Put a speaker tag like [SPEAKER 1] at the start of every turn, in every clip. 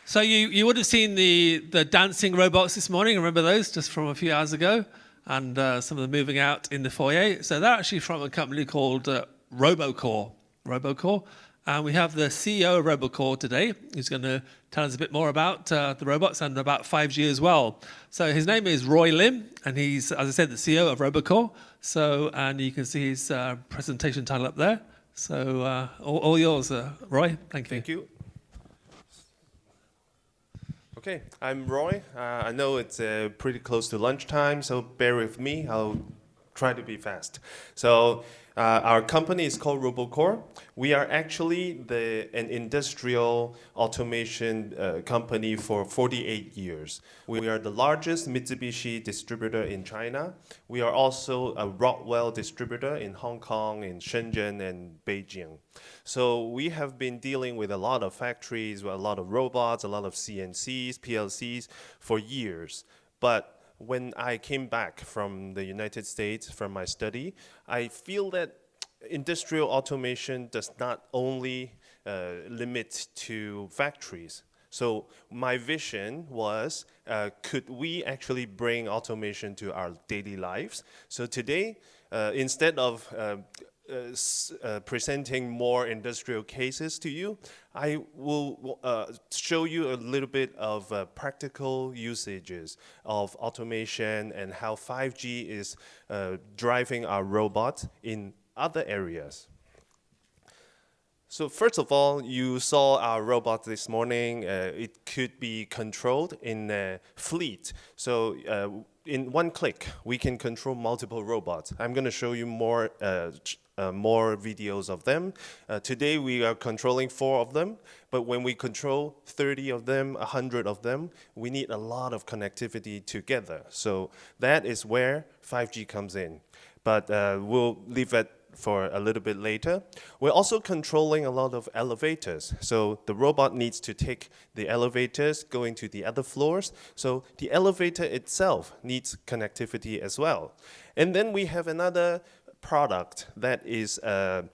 [SPEAKER 1] So you would have seen the dancing robots this morning. Remember those just from a few hours ago, and some of them moving out in the foyer. So they're actually from a company called Robocore. Robocore, and we have the CEO of Robocore today, who's going to tell us a bit more about the robots and about 5G as well. So his name is Roy Lim, and he's, as I said, the CEO of Robocore. So and you can see his presentation title up there. So all yours, Roy. Thank you.
[SPEAKER 2] Thank you. Okay, I'm Roy. I know it's pretty close to lunchtime, so bear with me. I'll try to be fast. So our company is called Robocore. We are actually an industrial automation company for 48 years. We are the largest Mitsubishi distributor in China. We are also a Rockwell distributor in Hong Kong, in Shenzhen, and Beijing. So we have been dealing with a lot of factories, with a lot of robots, a lot of CNCs, PLCs for years. But when I came back from the United States from my study, I feel that industrial automation does not only limit to factories. So my vision was, could we actually bring automation to our daily lives? So today, instead of presenting more industrial cases to you, I will show you a little bit of practical usages of automation and how 5G is driving our robots in other areas. So first of all, you saw our robot this morning. It could be controlled in a fleet. So in one click, we can control multiple robots. I'm going to show you more videos of them. Today, we are controlling 4 of them. But when we control 30 of them, 100 of them, we need a lot of connectivity together. So that is where 5G comes in. But we'll leave it for a little bit later. We're also controlling a lot of elevators. So the robot needs to take the elevators going to the other floors. So the elevator itself needs connectivity as well. And then we have another product that is a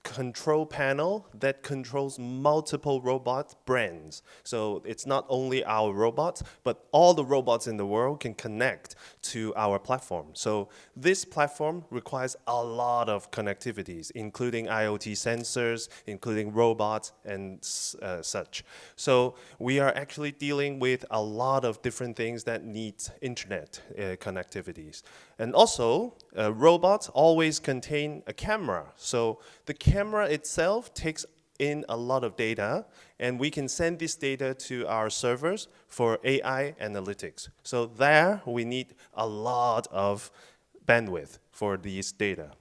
[SPEAKER 2] control panel that controls multiple robot brands. So it's not only our robots, but all the robots in the world can connect to our platform. So this platform requires a lot of connectivities, including IoT sensors, including robots and such. So we are actually dealing with a lot of different things that need internet connectivities. And also, robots always contain a camera. So the camera itself takes in a lot of data, and we can send this data to our servers for AI analytics. So there, we need a lot of bandwidth for these data.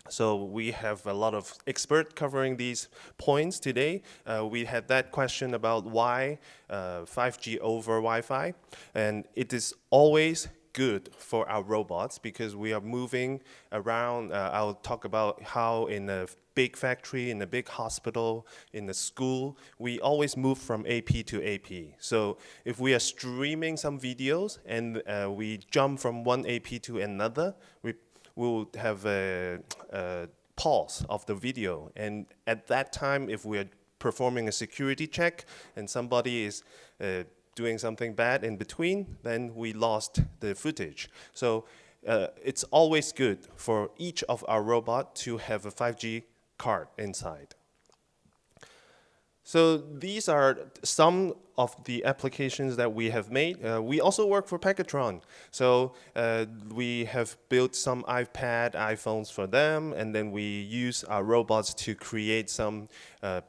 [SPEAKER 2] So we have a lot of experts covering these points today. We had that question about why 5G over Wi-Fi, and it is always good for our robots because we are moving around. I'll talk about how in a big factory, in a big hospital, in a school, we always move from AP to AP. So if we are streaming some videos and we jump from one AP to another, we will have a pause of the video. And at that time, if we are performing a security check and somebody is doing something bad in between, then we lost the footage. So it's always good for each of our robots to have a 5G card inside. So these are some of the applications that we have made. We also work for Pegatron. So we have built some iPad, iPhones for them, and then we use our robots to create some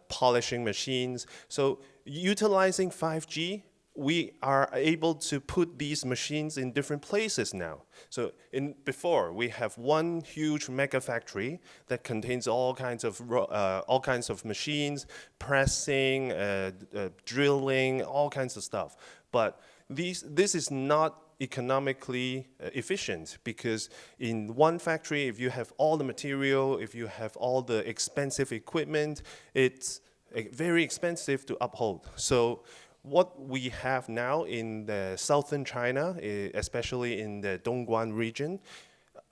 [SPEAKER 2] polishing machines. So utilizing 5G, we are able to put these machines in different places now. So before, we have one huge mega factory that contains all kinds of machines, pressing, drilling, all kinds of stuff. But this is not economically efficient because in one factory, if you have all the material, if you have all the expensive equipment, it's very expensive to uphold. So what we have now in the southern China, especially in the Dongguan region,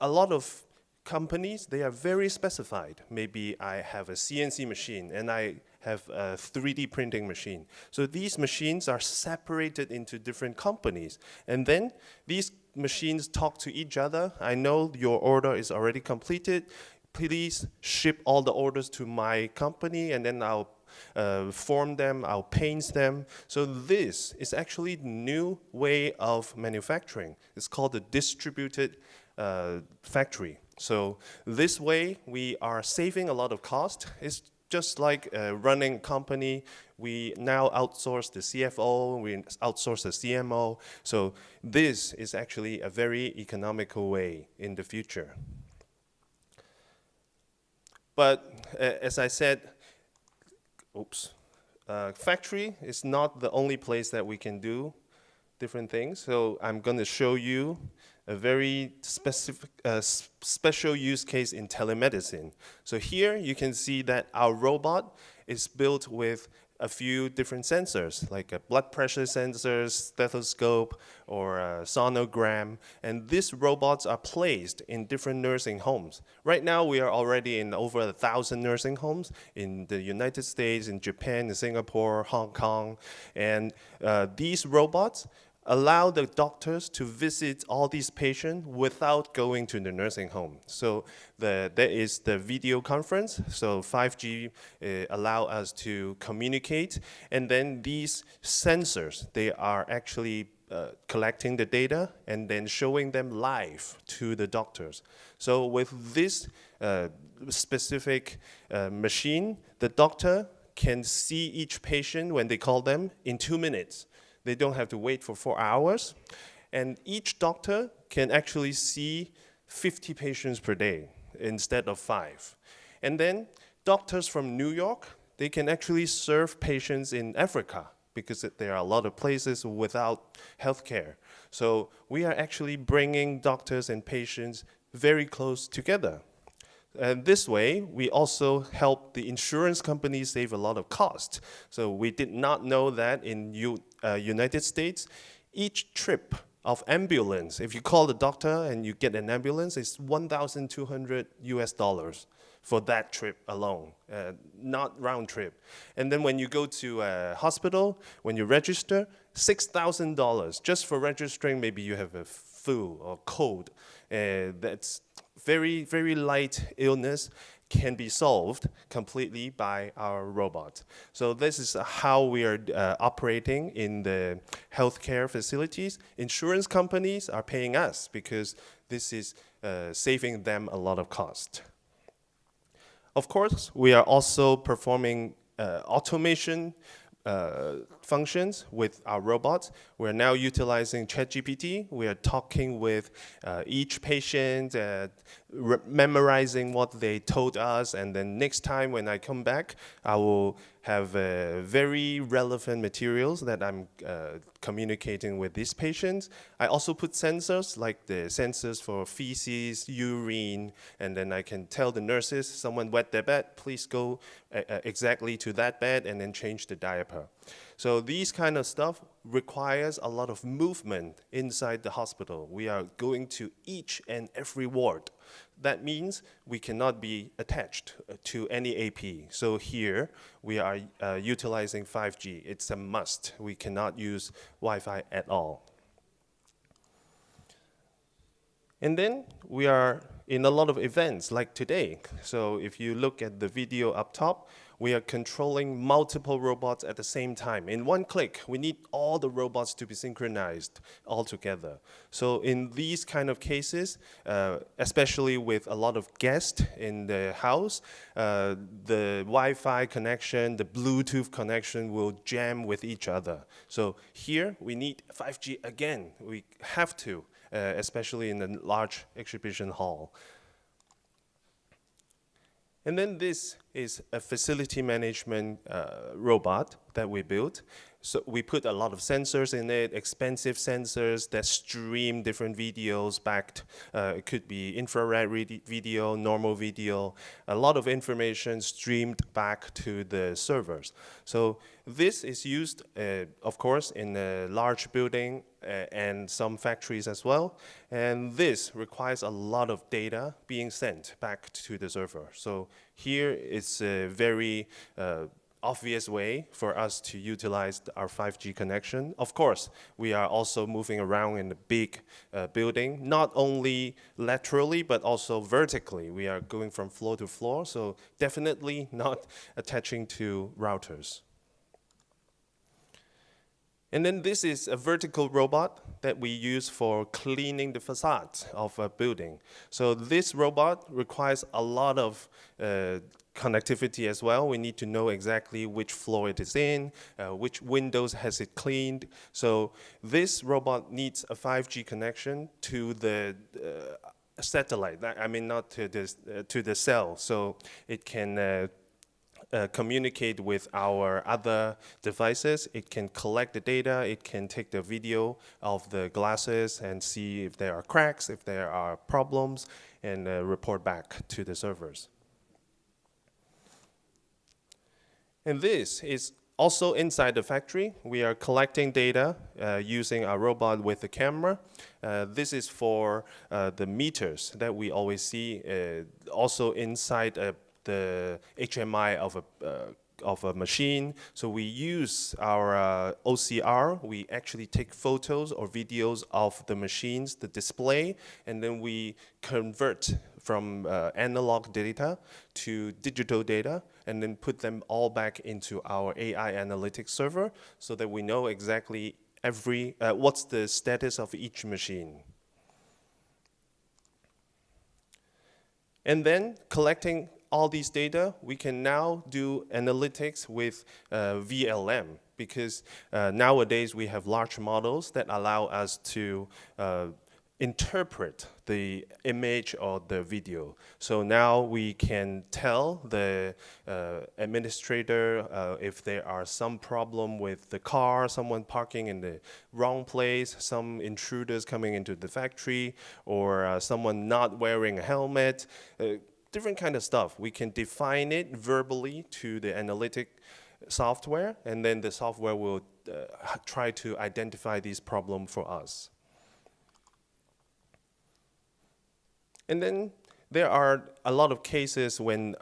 [SPEAKER 2] a lot of companies, they are very specified. Maybe I have a CNC machine and I have a 3D printing machine. So these machines are separated into different companies. And then these machines talk to each other. I know your order is already completed. Please ship all the orders to my company, and then I'll form them, I'll paint them. So this is actually the new way of manufacturing. It's called the distributed factory. So this way, we are saving a lot of cost. It's just like running a company. We now outsource the CFO, we outsource the CMO. So this is actually a very economical way in the future. But as I said, factory is not the only place that we can do different things. So I'm going to show you a very specific, special use case in telemedicine. So here you can see that our robot is built with a few different sensors, like a blood pressure sensors, stethoscope, or a sonogram. And these robots are placed in different nursing homes. Right now, we are already in over 1,000 nursing homes in the United States, in Japan, in Singapore, Hong Kong. And these robots allow the doctors to visit all these patients without going to the nursing home. So there is the video conference. So 5G allow us to communicate. And then these sensors, they are actually collecting the data and then showing them live to the doctors. So with this specific machine, the doctor can see each patient when they call them in 2 minutes. They don't have to wait for 4 hours. And each doctor can actually see 50 patients per day instead of 5. And then doctors from New York, they can actually serve patients in Africa because there are a lot of places without healthcare. So we are actually bringing doctors and patients very close together. And this way, we also help the insurance companies save a lot of cost. So we did not know that in United States, each trip of ambulance, if you call the doctor and you get an ambulance, it's $1,200 US for that trip alone, not round trip. And then when you go to a hospital, when you register, $6,000 just for registering. Maybe you have a flu or cold. That's very, very light illness can be solved completely by our robot. So this is how we are operating in the healthcare facilities. Insurance companies are paying us because this is saving them a lot of cost. Of course, we are also performing automation functions with our robots. We're now utilizing ChatGPT. We are talking with each patient, memorizing what they told us, and then next time when I come back, I will have very relevant materials that I'm communicating with these patients. I also put sensors, like the sensors for feces, urine, and then I can tell the nurses, someone wet their bed, please go exactly to that bed and then change the diaper. So these kind of stuff requires a lot of movement inside the hospital. We are going to each and every ward. That means we cannot be attached to any AP. So here we are utilizing 5G. It's a must. We cannot use Wi-Fi at all. And then we are in a lot of events like today. So if you look at the video up top, we are controlling multiple robots at the same time. In one click, we need all the robots to be synchronized all together. So in these kind of cases, especially with a lot of guests in the house, the Wi-Fi connection, the Bluetooth connection will jam with each other. So here we need 5G again. We have to, especially in a large exhibition hall. And then this is a facility management robot that we built. So we put a lot of sensors in it, expensive sensors that stream different videos back. It could be infrared video, normal video, a lot of information streamed back to the servers. So this is used, of course, in a large building and some factories as well. And this requires a lot of data being sent back to the server. So here it's very obvious way for us to utilize our 5G connection. Of course, we are also moving around in the big building, not only laterally, but also vertically. We are going from floor to floor, so definitely not attaching to routers. And then this is a vertical robot that we use for cleaning the facade of a building. So this robot requires a lot of connectivity as well. We need to know exactly which floor it is in, which windows has it cleaned. So this robot needs a 5G connection to the satellite. I mean, not to the cell. So it can communicate with our other devices. It can collect the data. It can take the video of the glasses and see if there are cracks, if there are problems, and report back to the servers. And this is also inside the factory. We are collecting data using our robot with the camera. This is for the meters that we always see also inside the HMI of a machine. So we use our OCR. We actually take photos or videos of the machines, the display, and then we convert from analog data to digital data, and then put them all back into our AI analytics server so that we know exactly what's the status of each machine. And then collecting all these data, we can now do analytics with VLM, because nowadays we have large models that allow us to interpret the image or the video. So now we can tell the administrator if there are some problem with the car, someone parking in the wrong place, some intruders coming into the factory, or someone not wearing a helmet, different kind of stuff. We can define it verbally to the analytic software, and then the software will try to identify these problems for us. And then there are a lot of cases when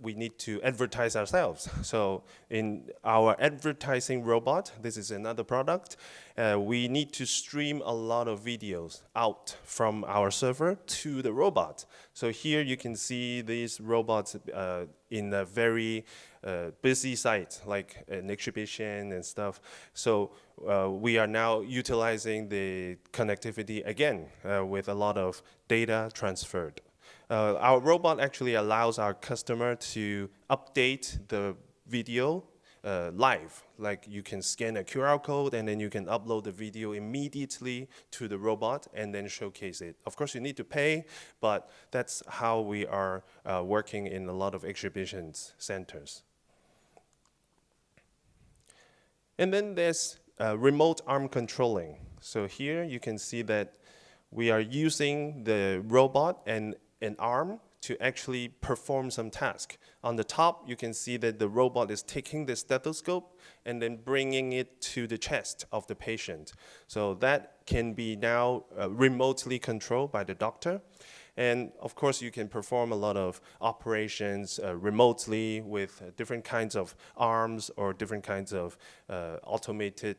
[SPEAKER 2] we need to advertise ourselves. So in our advertising robot, this is another product, we need to stream a lot of videos out from our server to the robot. So here you can see these robots in a very busy site, like an exhibition and stuff. So we are now utilizing the connectivity again with a lot of data transferred. Our robot actually allows our customer to update the video live. Like you can scan a QR code and then you can upload the video immediately to the robot and then showcase it. Of course, you need to pay, but that's how we are working in a lot of exhibitions centers. And then there's remote arm controlling. So here you can see that we are using the robot and an arm to actually perform some task. On the top, you can see that the robot is taking the stethoscope and then bringing it to the chest of the patient. So that can be now remotely controlled by the doctor. And of course, you can perform a lot of operations remotely with different kinds of arms or different kinds of automated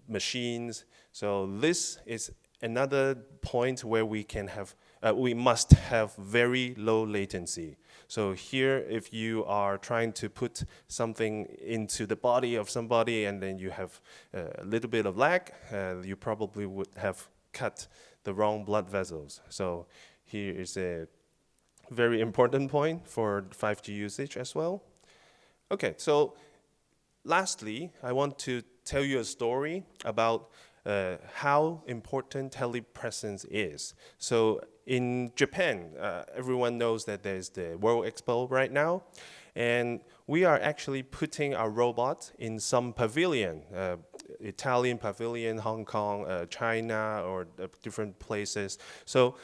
[SPEAKER 2] machines. So this is another point where we can have we must have very low latency. So here, if you are trying to put something into the body of somebody and then you have a little bit of lag, you probably would have cut the wrong blood vessels. So here is a very important point for 5G usage as well. Okay, so lastly, I want to tell you a story about how important telepresence is. So in Japan, everyone knows that there's the World Expo right now, and we are actually putting our robots in some pavilion, Italian pavilion, Hong Kong, China, or different places. So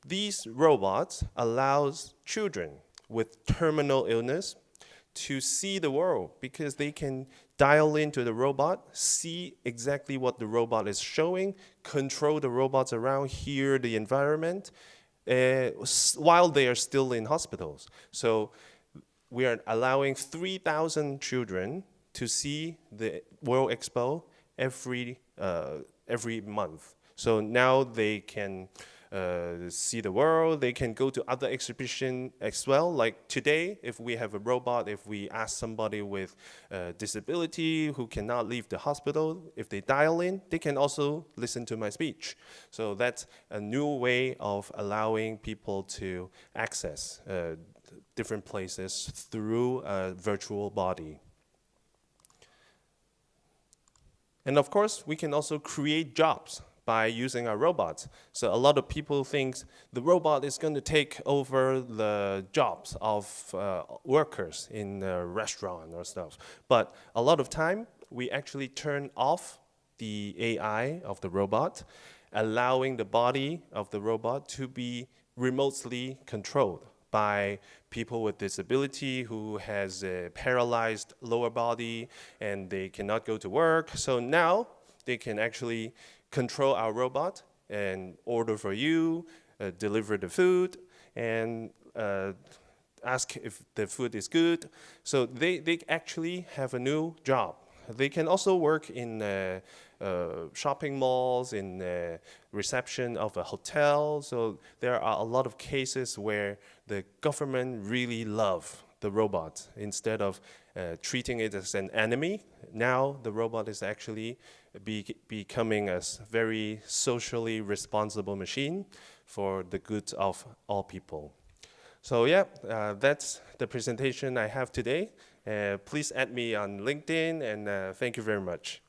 [SPEAKER 2] these robots allows children with terminal illness to see the world because they can dial into the robot, see exactly what the robot is showing, control the robots around, hear the environment, while they are still in hospitals. So we are allowing 3,000 children to see the World Expo every month. So now they can see the world, they can go to other exhibition as well. Like today, if we have a robot, if we ask somebody with disability who cannot leave the hospital, if they dial in, they can also listen to my speech. So that's a new way of allowing people to access different places through a virtual body. And of course, we can also create jobs by using our robots. So a lot of people think the robot is going to take over the jobs of workers in a restaurant or stuff. But a lot of time, we actually turn off the AI of the robot, allowing the body of the robot to be remotely controlled by people with disability who has a paralyzed lower body and they cannot go to work. So now they can actually control our robot and order for you, deliver the food, and ask if the food is good. So they actually have a new job. They can also work in shopping malls, in reception of a hotel. So there are a lot of cases where the government really love the robot. Instead of treating it as an enemy, now the robot is actually becoming a very socially responsible machine for the good of all people. So yeah, that's the presentation I have today. Please add me on LinkedIn, and thank you very much.